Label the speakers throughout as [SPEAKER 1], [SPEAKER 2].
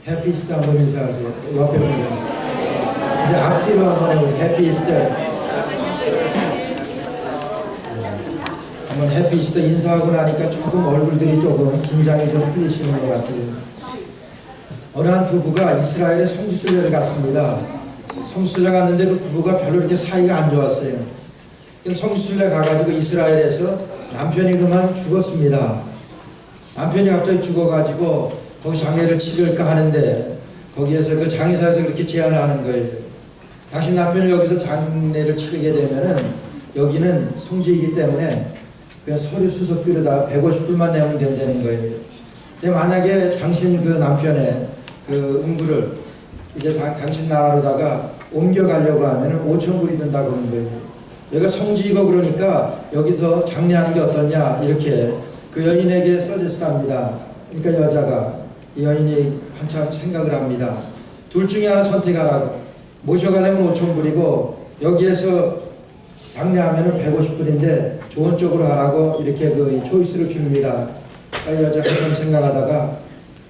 [SPEAKER 1] 해피 이스터 한번 인사하세요. 옆에 분들. 이제 앞뒤로 한번 해보세요. 해피 이스터. 한번 해피 이스터 인사하고 나니까 조금 얼굴들이 조금 긴장이 좀 풀리시는 것 같아요. 어느 한 부부가 이스라엘에 성지순례를 갔습니다. 성지순례 갔는데 그 부부가 별로 이렇게 사이가 안 좋았어요. 성지순례 가가지고 이스라엘에서 남편이 그만 죽었습니다. 남편이 갑자기 죽어가지고 거기 장례를 치를까 하는데 거기에서 그 장의사에서 그렇게 제안을 하는 거예요. 당신 남편이 여기서 장례를 치르게 되면은 여기는 성지이기 때문에 그냥 서류 수속비로다 150불만 내면 된다는 거예요. 근데 만약에 당신 그 남편의 그 음부를 이제 당신 나라로다가 옮겨가려고 하면은 5,000불이 든다고 하는 거예요. 여기가 성지이고 그러니까 여기서 장례하는 게 어떠냐 이렇게 그 여인에게 써졌답니다. 그러니까 여자가 이 여인이 한참 생각을 합니다. 둘 중에 하나 선택하라고. 모셔가려면 5,000불이고 여기에서 장례하면은 150불인데 좋은 쪽으로 하라고 이렇게 그 초이스를 줍니다. 그러니까 여자 한참 생각하다가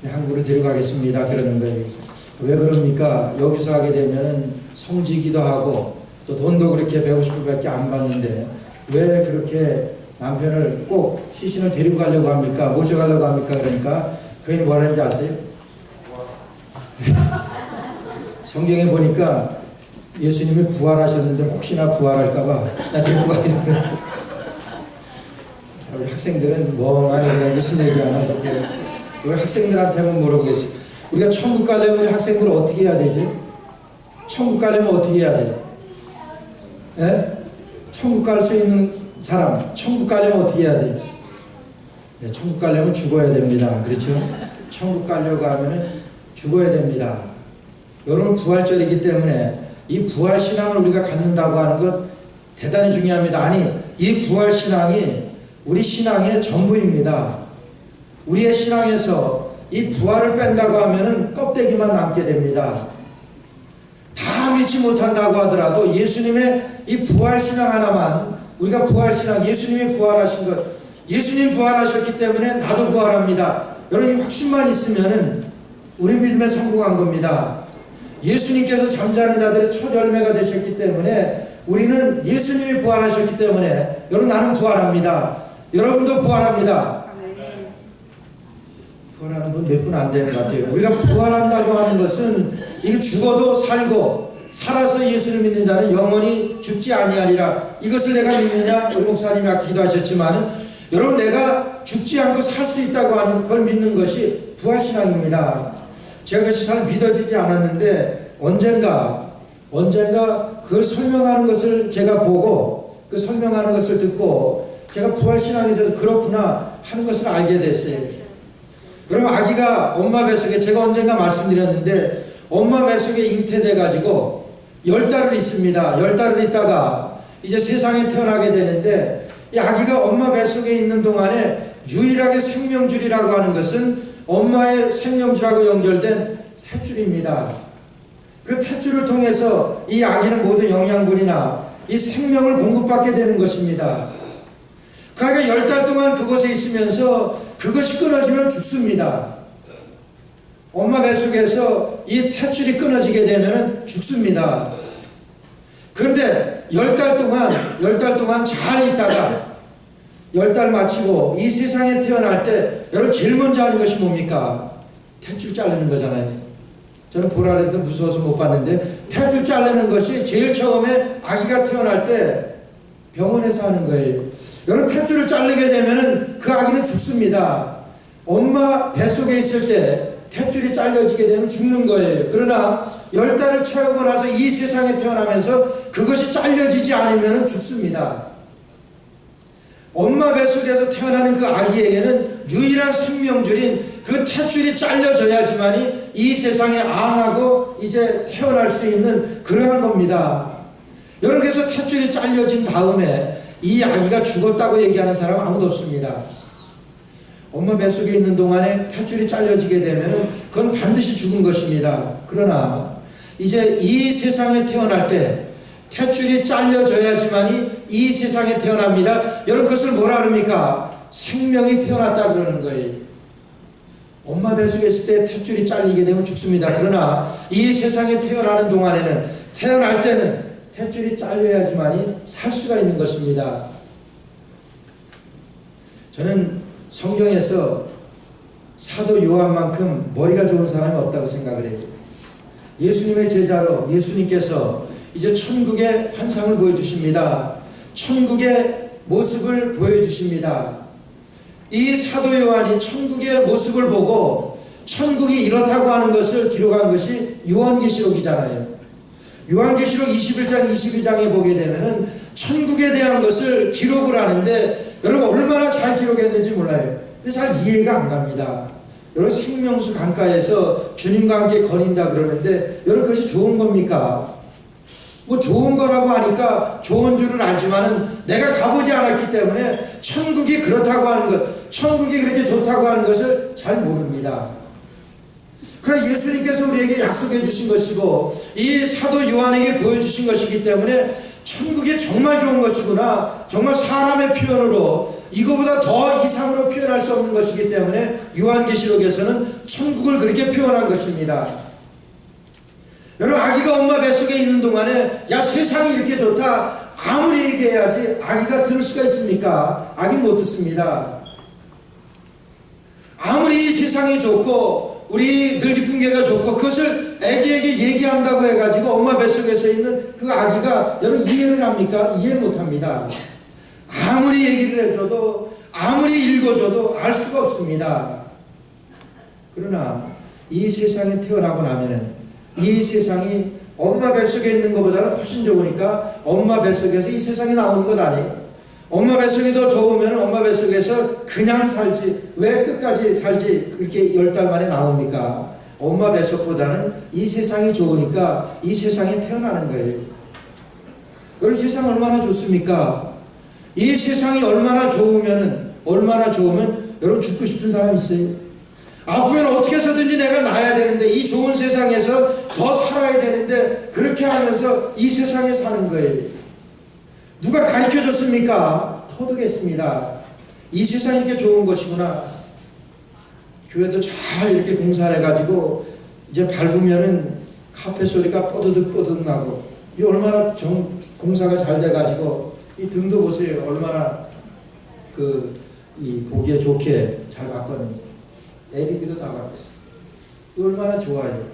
[SPEAKER 1] 한국으로 데려가겠습니다 그러는 거예요. 왜 그럽니까? 여기서 하게 되면은 성지기도 하고 또 돈도 그렇게 150불밖에 안 받는데 왜 그렇게 남편을 꼭 시신을 데리고 가려고 합니까? 모셔가려고 합니까? 그러니까 그인이 뭐라 했는지 아세요? 성경에 보니까 예수님이 부활하셨는데 혹시나 부활할까봐 나 데리고 가야 되는. 우리 학생들은 멍하니 그냥 무슨 얘기하나 이렇게. 우리 학생들한테만 물어보겠어요. 우리가 천국 가려면 학생들 어떻게 해야 되죠? 천국 가려면 어떻게 해야 돼요? 예? 천국 갈 수 있는 사람, 천국 가려면 어떻게 해야 돼요? 예, 천국 가려면 죽어야 됩니다. 그렇죠? 천국 가려고 하면은 죽어야 됩니다. 여러분 부활절이기 때문에 이 부활신앙을 우리가 갖는다고 하는 것 대단히 중요합니다. 아니 이 부활신앙이 우리 신앙의 전부입니다. 우리의 신앙에서 이 부활을 뺀다고 하면은 껍데기만 남게 됩니다. 다 믿지 못한다고 하더라도 예수님의 이 부활신앙 하나만 우리가 부활신앙 예수님이 부활하신 것 예수님 부활하셨기 때문에 나도 부활합니다. 여러분 이 확신만 있으면은 우리 믿음에 성공한 겁니다. 예수님께서 잠자는 자들의 첫 열매가 되셨기 때문에 우리는 예수님이 부활하셨기 때문에 여러분 나는 부활합니다. 여러분도 부활합니다. 부활하는 분 몇 분 안 되는 것 같아요. 우리가 부활한다고 하는 것은 이게 죽어도 살고 살아서 예수를 믿는 자는 영원히 죽지 아니하리라. 이것을 내가 믿느냐? 우리 목사님이 아까 기도하셨지만 여러분 내가 죽지 않고 살 수 있다고 하는 그걸 믿는 것이 부활신앙입니다. 제가 그것이 잘 믿어지지 않았는데 언젠가 그걸 설명하는 것을 제가 보고 그 설명하는 것을 듣고 제가 부활신앙에 대해서 그렇구나 하는 것을 알게 됐어요. 여러분 아기가 엄마 뱃속에 제가 언젠가 말씀드렸는데 엄마 뱃속에 잉태돼 가지고 10달을 있습니다. 10달을 있다가 이제 세상에 태어나게 되는데 이 아기가 엄마 뱃속에 있는 동안에 유일하게 생명줄이라고 하는 것은 엄마의 생명줄하고 연결된 탯줄입니다. 그 탯줄을 통해서 이 아기는 모든 영양분이나 이 생명을 공급받게 되는 것입니다. 그 아기가 10달 동안 그곳에 있으면서 그것이 끊어지면 죽습니다. 엄마 뱃속에서 이 탯줄이 끊어지게 되면 죽습니다. 그런데 10달 동안 잘 있다가 10달 마치고 이 세상에 태어날 때 여러분 제일 먼저 하는 것이 뭡니까? 탯줄 자르는 거잖아요. 저는 보라에서 무서워서 못 봤는데 탯줄 자르는 것이 제일 처음에 아기가 태어날 때 병원에서 하는 거예요. 여러분 탯줄을 자르게 되면 그 아기는 죽습니다. 엄마 뱃속에 있을 때 탯줄이 잘려지게 되면 죽는 거예요. 그러나 10달을 채우고 나서 이 세상에 태어나면서 그것이 잘려지지 않으면 죽습니다. 엄마 뱃속에서 태어나는 그 아기에게는 유일한 생명줄인 그 탯줄이 잘려져야지만이 이 세상에 앙하고 이제 태어날 수 있는 그러한 겁니다. 여러분 그래서 탯줄이 잘려진 다음에 이 아기가 죽었다고 얘기하는 사람 아무도 없습니다. 엄마 뱃속에 있는 동안에 탯줄이 잘려지게 되면 그건 반드시 죽은 것입니다. 그러나 이제 이 세상에 태어날 때 탯줄이 잘려져야지만이 이 세상에 태어납니다. 여러분 그것을 뭐라 그럽니까? 생명이 태어났다 그러는 거예요. 엄마 뱃속에 있을 때 탯줄이 잘리게 되면 죽습니다. 그러나 이 세상에 태어나는 동안에는, 태어날 때는 탯줄이 잘려야지만이 살 수가 있는 것입니다. 저는 성경에서 사도 요한만큼 머리가 좋은 사람이 없다고 생각을 해요. 예수님의 제자로 예수님께서 이제 천국의 환상을 보여주십니다. 천국의 모습을 보여주십니다. 이 사도 요한이 천국의 모습을 보고 천국이 이렇다고 하는 것을 기록한 것이 요한계시록이잖아요. 요한계시록 21장 22장에 보게 되면은 천국에 대한 것을 기록을 하는데 여러분 얼마나 잘 기록했는지 몰라요. 근데 잘 이해가 안 갑니다. 여러분 생명수 강가에서 주님과 함께 거린다 그러는데 여러분 그것이 좋은 겁니까? 뭐 좋은 거라고 하니까 좋은 줄은 알지만은 내가 가보지 않았기 때문에 천국이 그렇다고 하는 것, 천국이 그렇게 좋다고 하는 것을 잘 모릅니다. 그러나 예수님께서 우리에게 약속해 주신 것이고 이 사도 요한에게 보여주신 것이기 때문에 천국이 정말 좋은 것이구나, 정말 사람의 표현으로 이거보다 더 이상으로 표현할 수 없는 것이기 때문에 요한계시록에서는 천국을 그렇게 표현한 것입니다. 여러분 아기가 엄마 뱃속에 있는 동안에 야 세상이 이렇게 좋다 아무리 얘기해야지 아기가 들을 수가 있습니까? 아기 못 듣습니다. 아무리 세상이 좋고 우리 늘기풍계가 좋고 그것을 애기에게 얘기한다고 해가지고 엄마 뱃속에서 있는 그 아기가 여러분 이해를 합니까? 이해 못합니다. 아무리 얘기를 해줘도 아무리 읽어줘도 알 수가 없습니다. 그러나 이 세상에 태어나고 나면은 이 세상이 엄마 뱃속에 있는 것보다는 훨씬 좋으니까 엄마 뱃속에서 이 세상에 나오는 것 아니에요. 엄마 뱃속이 더 좋으면 엄마 뱃속에서 그냥 살지 왜 끝까지 살지 그렇게 10달 만에 나옵니까? 엄마 뱃속보다는 이 세상이 좋으니까 이 세상에 태어나는 거예요. 여러분 세상 얼마나 좋습니까? 이 세상이 얼마나 좋으면 여러분 죽고 싶은 사람 있어요? 아프면 어떻게 해서든지 내가 나아야 되는데 이 좋은 세상에서 더 살아야 되는데 그렇게 하면서 이 세상에 사는 거예요. 누가 가르쳐줬습니까? 터득했습니다. 이 세상이 이렇게 좋은 것이구나. 교회도 잘 이렇게 공사를 해가지고 이제 밟으면은 카페 소리가 뽀드득 나고 이 얼마나 공사가 잘 돼가지고 이 등도 보세요. 얼마나 이 보기에 좋게 잘 바꿨는지. LED로 다 바뀌었어요. 얼마나 좋아요.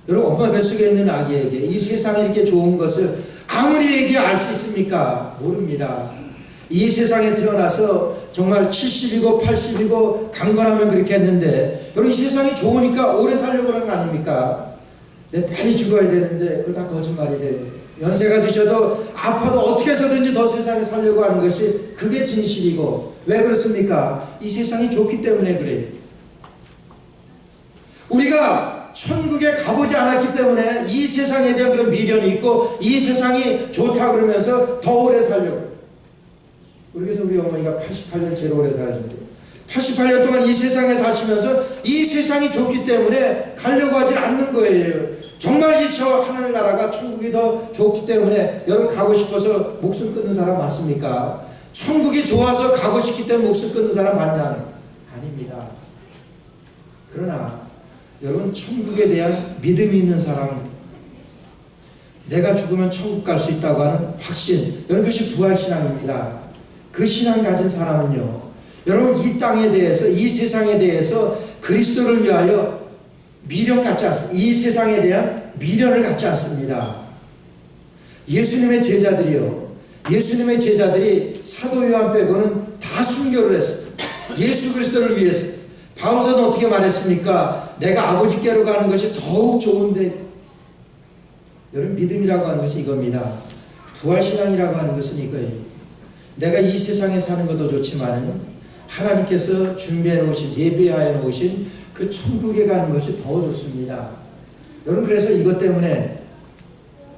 [SPEAKER 1] 여러분 엄마 뱃속에 있는 아기에게 이 세상이 이렇게 좋은 것을 아무리 얘기해 알 수 있습니까? 모릅니다. 이 세상에 태어나서 정말 70이고 80이고 강건하면 그렇게 했는데 여러분 이 세상이 좋으니까 오래 살려고 하는 거 아닙니까? 내 빨리 죽어야 되는데 그거 다 거짓말이래. 연세가 드셔도 아파도 어떻게 해서든지 더 세상에 살려고 하는 것이 그게 진실이고 왜 그렇습니까? 이 세상이 좋기 때문에 그래요. 우리가 천국에 가보지 않았기 때문에 이 세상에 대한 그런 미련이 있고 이 세상이 좋다 그러면서 더 오래 살려고. 그래서 우리 어머니가 88년 제일 오래 살아준대요. 88년 동안 이 세상에 사시면서 이 세상이 좋기 때문에 가려고 하지 않는 거예요. 정말 이 저 하늘나라가 천국이 더 좋기 때문에 여러분 가고 싶어서 목숨 끊는 사람 맞습니까? 천국이 좋아서 가고 싶기 때문에 목숨 끊는 사람 맞냐? 아닙니다. 그러나 여러분 천국에 대한 믿음이 있는 사람들, 내가 죽으면 천국 갈 수 있다고 하는 확신, 여러분 그것이 부활신앙입니다. 그 신앙 가진 사람은요 여러분 이 땅에 대해서 이 세상에 대해서 그리스도를 위하여 미련 갖지 않습니다. 이 세상에 대한 미련을 갖지 않습니다. 예수님의 제자들이 사도 요한 빼고는 다 순교를 했어요. 예수 그리스도를 위해서. 바울사는 어떻게 말했습니까? 내가 아버지께로 가는 것이 더욱 좋은데. 여러분 믿음이라고 하는 것이 이겁니다. 부활신앙이라고 하는 것은 이거예요. 내가 이 세상에 사는 것도 좋지만은 하나님께서 준비해 놓으신, 예비하여 놓으신 그 천국에 가는 것이 더 좋습니다. 여러분 그래서 이것 때문에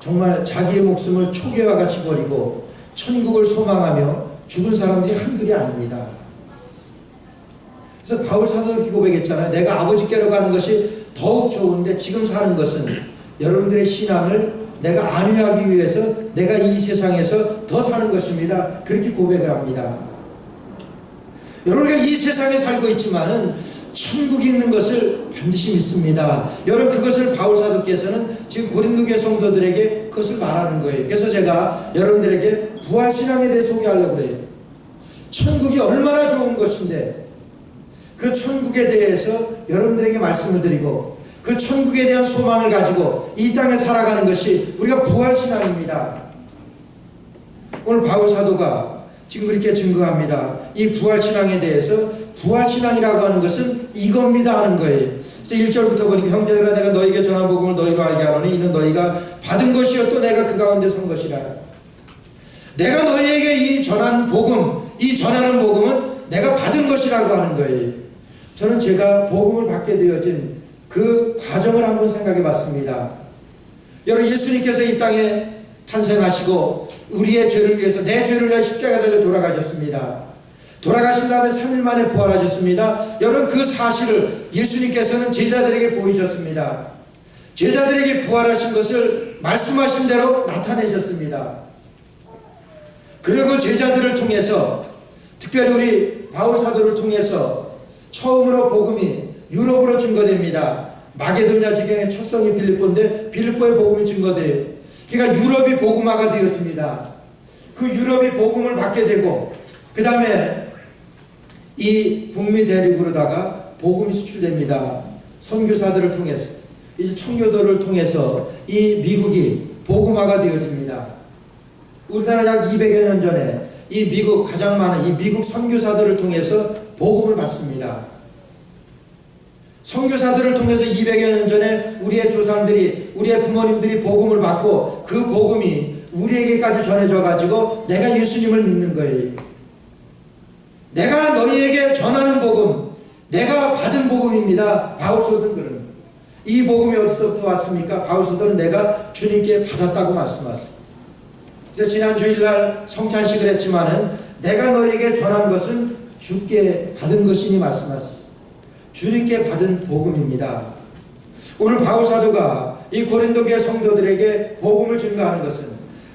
[SPEAKER 1] 정말 자기의 목숨을 초계와 같이 버리고 천국을 소망하며 죽은 사람들이 한둘이 아닙니다. 그래서 바울 사도도 이렇게 고백했잖아요. 내가 아버지께로 가는 것이 더욱 좋은데 지금 사는 것은 여러분들의 신앙을 내가 안위하기 위해서 내가 이 세상에서 더 사는 것입니다. 그렇게 고백을 합니다. 여러분이 이 세상에 살고 있지만은 천국이 있는 것을 반드시 믿습니다. 여러분, 그것을 바울 사도께서는 지금 고린도 교회 성도들에게 그것을 말하는 거예요. 그래서 제가 여러분들에게 부활신앙에 대해 소개하려고 그래요. 천국이 얼마나 좋은 것인데 그 천국에 대해서 여러분들에게 말씀을 드리고 그 천국에 대한 소망을 가지고 이 땅에 살아가는 것이 우리가 부활신앙입니다. 오늘 바울 사도가 지금 그렇게 증거합니다. 이 부활신앙에 대해서 부활신앙이라고 하는 것은 이겁니다 하는 거예요. 1절부터 보니까 형제들아 내가 너희에게 전한 복음을 너희로 알게 하노니 이는 너희가 받은 것이요 또 내가 그 가운데 선 것이라. 내가 너희에게 이 전하는 복음, 이 전하는 복음은 내가 받은 것이라고 하는 거예요. 저는 제가 복음을 받게 되어진 그 과정을 한번 생각해 봤습니다. 여러분, 예수님께서 이 땅에 탄생하시고 우리의 죄를 위해서, 내 죄를 위해 십자가에 달려 돌아가셨습니다. 돌아가신 다음에 3일 만에 부활하셨습니다. 여러분, 그 사실을 예수님께서는 제자들에게 보이셨습니다. 제자들에게 부활하신 것을 말씀하신 대로 나타내셨습니다. 그리고 제자들을 통해서, 특별히 우리 바울 사도를 통해서 처음으로 복음이 유럽으로 증거됩니다. 마게도냐 지경의 첫 성이 빌립보인데 빌립보의 복음이 증거돼요. 그러니까 유럽이 복음화가 되어집니다. 그 유럽이 복음을 받게 되고 그 다음에 이 북미 대륙으로다가 복음이 수출됩니다. 선교사들을 통해서, 이제 청교도를 통해서 이 미국이 복음화가 되어집니다. 우리나라 약 200여 년 전에 이 미국, 가장 많은 이 미국 선교사들을 통해서 복음을 받습니다. 선교사들을 통해서 200여 년 전에 우리의 조상들이, 우리의 부모님들이 복음을 받고 그 복음이 우리에게까지 전해져 가지고 내가 예수님을 믿는 거예요. 내가 너희에게 전하는 복음, 내가 받은 복음입니다. 바울서도는 그런 거예요. 이 복음이 어디서부터 왔습니까? 바울서도는 내가 주님께 받았다고 말씀하셨어요. 그래서 지난 주일날 성찬식을 했지만은 내가 너희에게 전한 것은 주께 받은 것이니 말씀하셨어요. 주님께 받은 복음입니다. 오늘 바울 사도가 이 고린도 교회 성도들에게 복음을 증거하는 것은,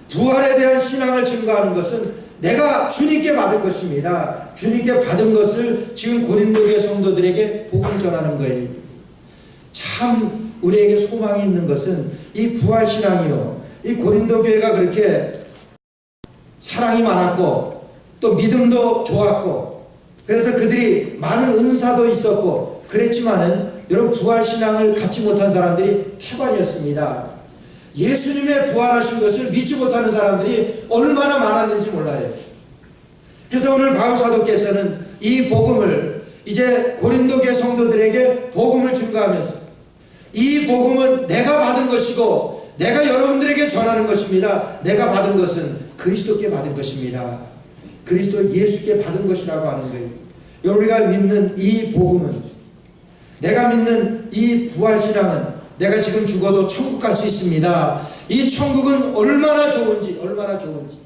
[SPEAKER 1] 부활에 대한 신앙을 증거하는 것은 내가 주님께 받은 것입니다. 주님께 받은 것을 지금 고린도 교회 성도들에게 복음 전하는 거예요. 참 우리에게 소망이 있는 것은 이 부활 신앙이요, 이 고린도 교회가 그렇게 사랑이 많았고 또 믿음도 좋았고 그래서 그들이 많은 은사도 있었고 그랬지만은 여러분, 부활신앙을 갖지 못한 사람들이 태반이었습니다. 예수님의 부활하신 것을 믿지 못하는 사람들이 얼마나 많았는지 몰라요. 그래서 오늘 바울 사도께서는 이 복음을 이제 고린도 교회 성도들에게 복음을 증거하면서 이 복음은 내가 받은 것이고 내가 여러분들에게 전하는 것입니다. 내가 받은 것은 그리스도께 받은 것입니다. 그리스도 예수께 받은 것이라고 하는 거예요. 우리가 믿는 이 복음은, 내가 믿는 이 부활신앙은 내가 지금 죽어도 천국 갈 수 있습니다. 이 천국은 얼마나 좋은지, 얼마나 좋은지.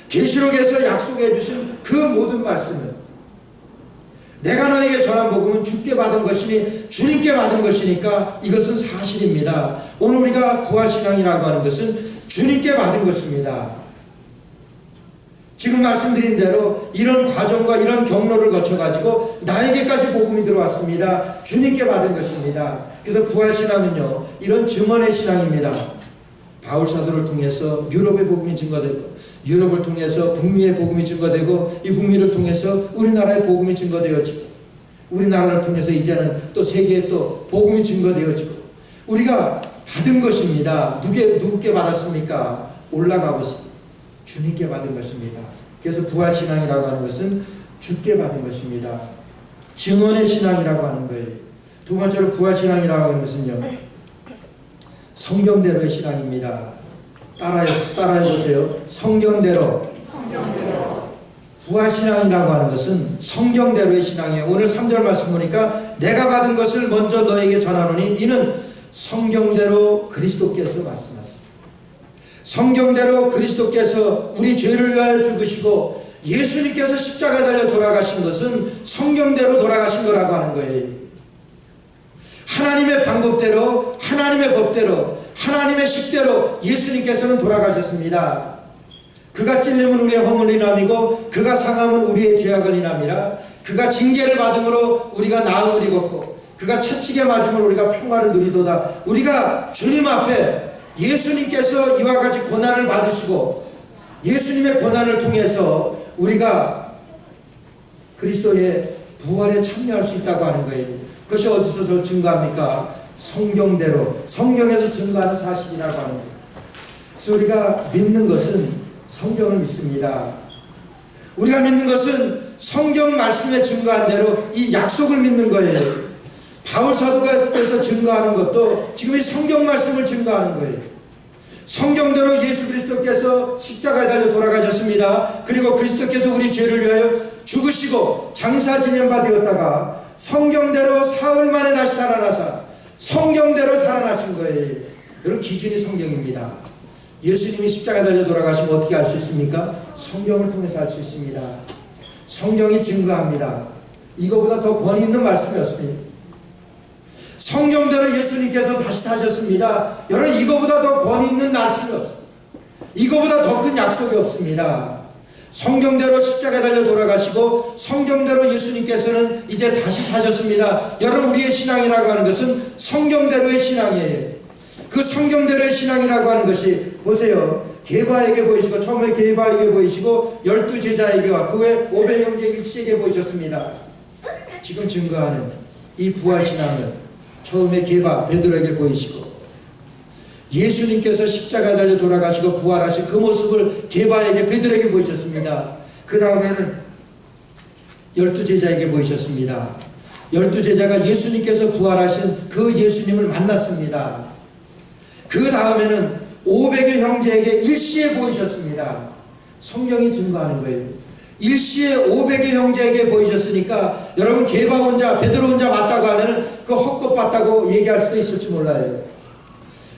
[SPEAKER 1] 계시록에서 약속해 주신 그 모든 말씀을, 내가 너에게 전한 복음은 주께 받은 것이니 주님께 받은 것이니까 이것은 사실입니다. 오늘 우리가 부활신앙이라고 하는 것은 주님께 받은 것입니다. 지금 말씀드린 대로 이런 과정과 이런 경로를 거쳐가지고 나에게까지 복음이 들어왔습니다. 주님께 받은 것입니다. 그래서 부활신앙은요, 이런 증언의 신앙입니다. 바울 사도를 통해서 유럽의 복음이 증거되고, 유럽을 통해서 북미의 복음이 증거되고, 이 북미를 통해서 우리나라의 복음이 증거되어지고, 우리나라를 통해서 이제는 또 세계에 또 복음이 증거되어지고, 우리가 받은 것입니다. 누구께 받았습니까? 올라가보세요. 주님께 받은 것입니다. 그래서 부활신앙이라고 하는 것은 주께 받은 것입니다. 증언의 신앙이라고 하는 거예요. 두 번째로 부활신앙이라고 하는 것은요, 성경대로의 신앙입니다. 따라해 보세요. 성경대로. 부활신앙이라고 하는 것은 성경대로의 신앙이에요. 오늘 3절 말씀 보니까 내가 받은 것을 먼저 너에게 전하노니 이는 성경대로 그리스도께서 말씀하셨습니다. 성경대로 그리스도께서 우리 죄를 위하여 죽으시고 예수님께서 십자가에 달려 돌아가신 것은 성경대로 돌아가신 거라고 하는 거예요. 하나님의 방법대로, 하나님의 법대로, 하나님의 식대로 예수님께서는 돌아가셨습니다. 그가 찔림은 우리의 허물을 인함이고 그가 상함은 우리의 죄악을 인함이라. 그가 징계를 받음으로 우리가 나음을 입었고 그가 채찍에 맞음으로 우리가 평화를 누리도다. 우리가 주님 앞에 예수님께서 이와 같이 고난을 받으시고 예수님의 고난을 통해서 우리가 그리스도의 부활에 참여할 수 있다고 하는 거예요. 그것이 어디서 증거합니까? 성경대로, 성경에서 증거하는 사실이라고 하는 거예요. 그래서 우리가 믿는 것은 성경을 믿습니다. 우리가 믿는 것은 성경 말씀에 증거한 대로 이 약속을 믿는 거예요. 바울 사도가께서 증거하는 것도 지금 이 성경 말씀을 증거하는 거예요. 성경대로 예수 그리스도께서 십자가에 달려 돌아가셨습니다. 그리고 그리스도께서 우리 죄를 위하여 죽으시고 장사 지낸 바 되었다가 성경대로 사흘 만에 다시 살아나사 성경대로 살아나신 거예요. 여러분, 기준이 성경입니다. 예수님이 십자가에 달려 돌아가시면 어떻게 알 수 있습니까? 성경을 통해서 알 수 있습니다. 성경이 증거합니다. 이거보다 더 권위 있는 말씀이 없습니다. 성경대로 예수님께서 다시 사셨습니다. 여러분, 이거보다 더 권위 있는 말씀이 없습니다. 이거보다 더 큰 약속이 없습니다. 성경대로 십자가에 달려 돌아가시고 성경대로 예수님께서는 이제 다시 사셨습니다. 여러분, 우리의 신앙이라고 하는 것은 성경대로의 신앙이에요. 그 성경대로의 신앙이라고 하는 것이 보세요. 게바에게 보이시고 처음에 게바에게 보이시고 12제자에게와 그 후에 500형제 일시에게 보이셨습니다. 지금 증거하는 이 부활신앙을 처음에 게바 베드로에게 보이시고 예수님께서 십자가에 달려 돌아가시고 부활하신 그 모습을 게바에게 베드로에게 보이셨습니다. 그 다음에는 12제자에게 보이셨습니다. 12제자가 예수님께서 부활하신 그 예수님을 만났습니다. 그 다음에는 500의 형제에게 일시에 보이셨습니다. 성경이 증거하는 거예요. 일시에 500의 형제에게 보이셨으니까 여러분, 게바 혼자 베드로 혼자 맞다고 하면은 그 헛것 봤다고 얘기할 수도 있을지 몰라요.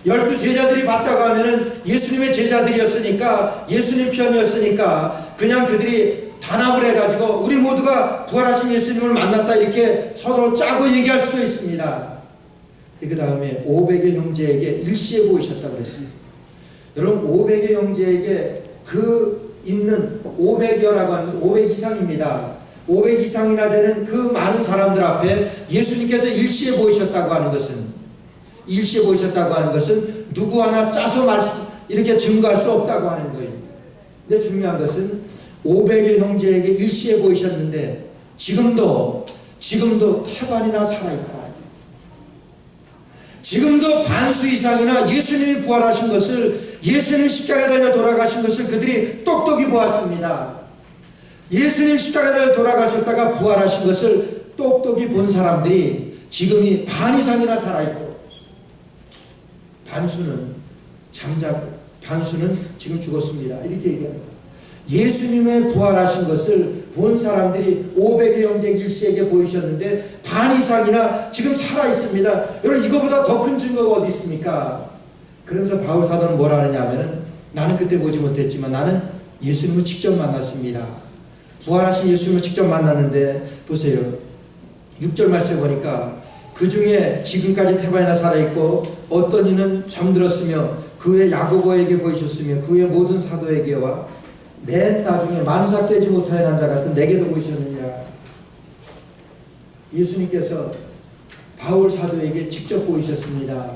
[SPEAKER 1] 12제자들이 봤다고 하면은 예수님의 제자들이었으니까 예수님 편이었으니까 그냥 그들이 단합을 해가지고 우리 모두가 부활하신 예수님을 만났다 이렇게 서로 짜고 얘기할 수도 있습니다. 그 다음에 500의 형제에게 일시에 보이셨다고 그랬어요. 여러분, 500의 형제에게 그 있는 500여라고 하는 것은 500 이상입니다. 500 이상이나 되는 그 많은 사람들 앞에 예수님께서 일시에 보이셨다고 하는 것은 일시에 보이셨다고 하는 것은 누구 하나 짜서 이렇게 증거할 수 없다고 하는 거예요. 근데 중요한 것은 500의 형제에게 일시에 보이셨는데 지금도 태반이나 살아있다. 지금도 반수 이상이나 예수님이 부활하신 것을, 예수님 십자가에 달려 돌아가신 것을 그들이 똑똑히 보았습니다. 예수님 십자가에 달려 돌아가셨다가 부활하신 것을 똑똑히 본 사람들이 지금이 반 이상이나 살아있고 반수는 지금 죽었습니다. 이렇게 얘기합니다. 예수님의 부활하신 것을 본 사람들이 500의 형제 일시에게 보이셨는데 반 이상이나 지금 살아있습니다. 여러분, 이거보다 더 큰 증거가 어디 있습니까? 그러면서 바울 사도는 뭐라 하느냐 하면은 나는 그때 보지 못했지만 나는 예수님을 직접 만났습니다. 부활하신 예수님을 직접 만났는데 보세요. 6절 말씀에 보니까 그 중에 지금까지 태반이나 살아있고 어떤 이는 잠들었으며 그 후에 야고보에게 보이셨으며 그 후에 모든 사도에게와 맨 나중에 만삭되지 못하여 난 자 같은 내게도 보이셨느니라. 예수님께서 바울 사도에게 직접 보이셨습니다.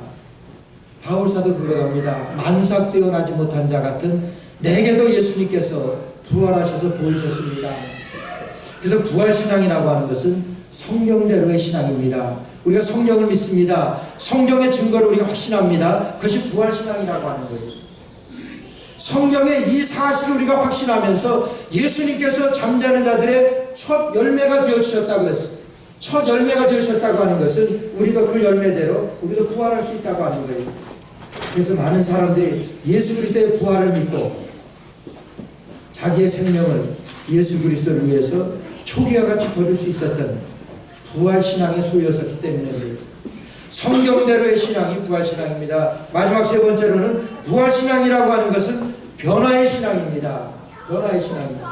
[SPEAKER 1] 바울 사도 고백합니다. 만삭되어 나지 못한 자 같은 내게도 예수님께서 부활하셔서 보이셨습니다. 그래서 부활신앙이라고 하는 것은 성경대로의 신앙입니다. 우리가 성경을 믿습니다. 성경의 증거를 우리가 확신합니다. 그것이 부활신앙이라고 하는 거예요. 성경의 이 사실을 우리가 확신하면서 예수님께서 잠자는 자들의 첫 열매가 되어주셨다고 그랬어요. 첫 열매가 되어주셨다고 하는 것은 우리도 그 열매대로 우리도 부활할 수 있다고 하는 거예요. 그래서 많은 사람들이 예수 그리스도의 부활을 믿고 자기의 생명을 예수 그리스도를 위해서 초기와 같이 버릴 수 있었던 부활신앙의 소유였었기 때문에 그래요. 성경대로의 신앙이 부활신앙입니다. 마지막 세 번째로는 부활신앙이라고 하는 것은 변화의 신앙입니다. 변화의 신앙입니다.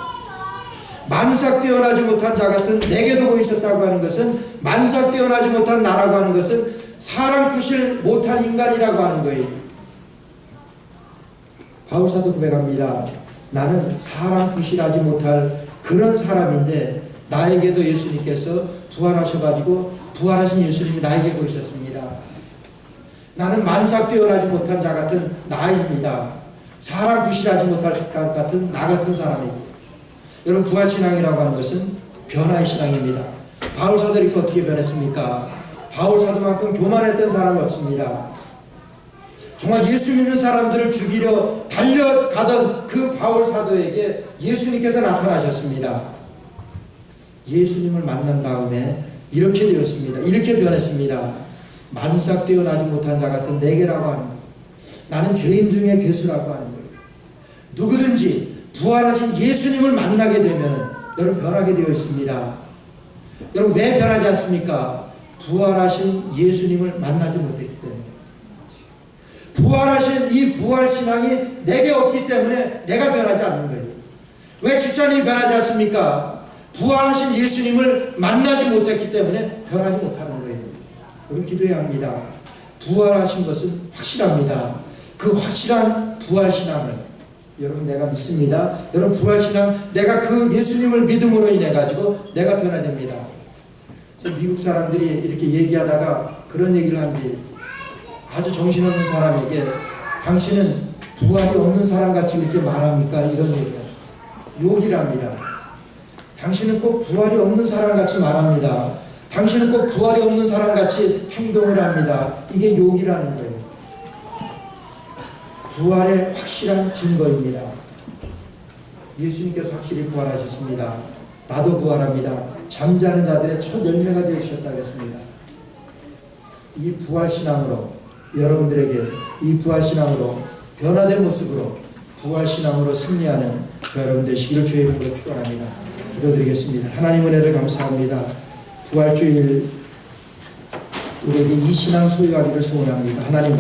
[SPEAKER 1] 만삭되어 나지 못한 자 같은 내게도 보이셨다고 하는 것은 만삭되어 나지 못한 나라고 하는 것은 사람 구실 못할 인간이라고 하는 거예요. 바울사도 고백합니다. 나는 사람 구실하지 못할 그런 사람인데 나에게도 예수님께서 부활하셔가지고 부활하신 예수님이 나에게 보이셨습니다. 나는 만삭되어나지 못한 자 같은 나입니다. 사람 구실하지 못할 것 같은 나 같은 사람이고, 여러분 부활신앙이라고 하는 것은 변화의 신앙입니다. 바울 사도를 이렇게 어떻게 변했습니까? 바울 사도만큼 교만했던 사람이 없습니다. 정말 예수 믿는 사람들을 죽이려 달려가던 그 바울 사도에게 예수님께서 나타나셨습니다. 예수님을 만난 다음에 이렇게 되었습니다. 이렇게 변했습니다. 만삭되어 나지 못한 자 같은 내게라고 하는 것, 나는 죄인 중에 괴수라고 하는 거예요. 누구든지 부활하신 예수님을 만나게 되면 여러분 변하게 되어 있습니다. 여러분 왜 변하지 않습니까? 부활하신 예수님을 만나지 못했기 때문에. 부활하신 이 부활신앙이 내게 없기 때문에 내가 변하지 않는 거예요. 왜 집사님이 변하지 않습니까? 부활하신 예수님을 만나지 못했기 때문에 변하지 못하는 거예요. 여러분 기도해야 합니다. 부활하신 것은 확실합니다. 그 확실한 부활신앙을 여러분 내가 믿습니다. 여러분 부활신앙, 내가 그 예수님을 믿음으로 인해 가지고 내가 변화됩니다. 그래서 미국 사람들이 이렇게 얘기하다가 그런 얘기를 한뒤, 아주 정신없는 사람에게 당신은 부활이 없는 사람같이 이렇게 말합니까? 이런 얘기를 욕이랍니다. 당신은 꼭 부활이 없는 사람같이 말합니다. 당신은 꼭 부활이 없는 사람같이 행동을 합니다. 이게 욕이라는 거예요. 부활의 확실한 증거입니다. 예수님께서 확실히 부활하셨습니다. 나도 부활합니다. 잠자는 자들의 첫 열매가 되어주셨다 하겠습니다. 이 부활신앙으로 여러분들에게 이 부활신앙으로 변화된 모습으로 부활신앙으로 승리하는 저 여러분 되시기를 주의 이름으로 축원합니다. 기도드리겠습니다. 하나님 은혜를 감사합니다. 부활주일 우리에게 이 신앙 소유하기를 소원합니다. 하나님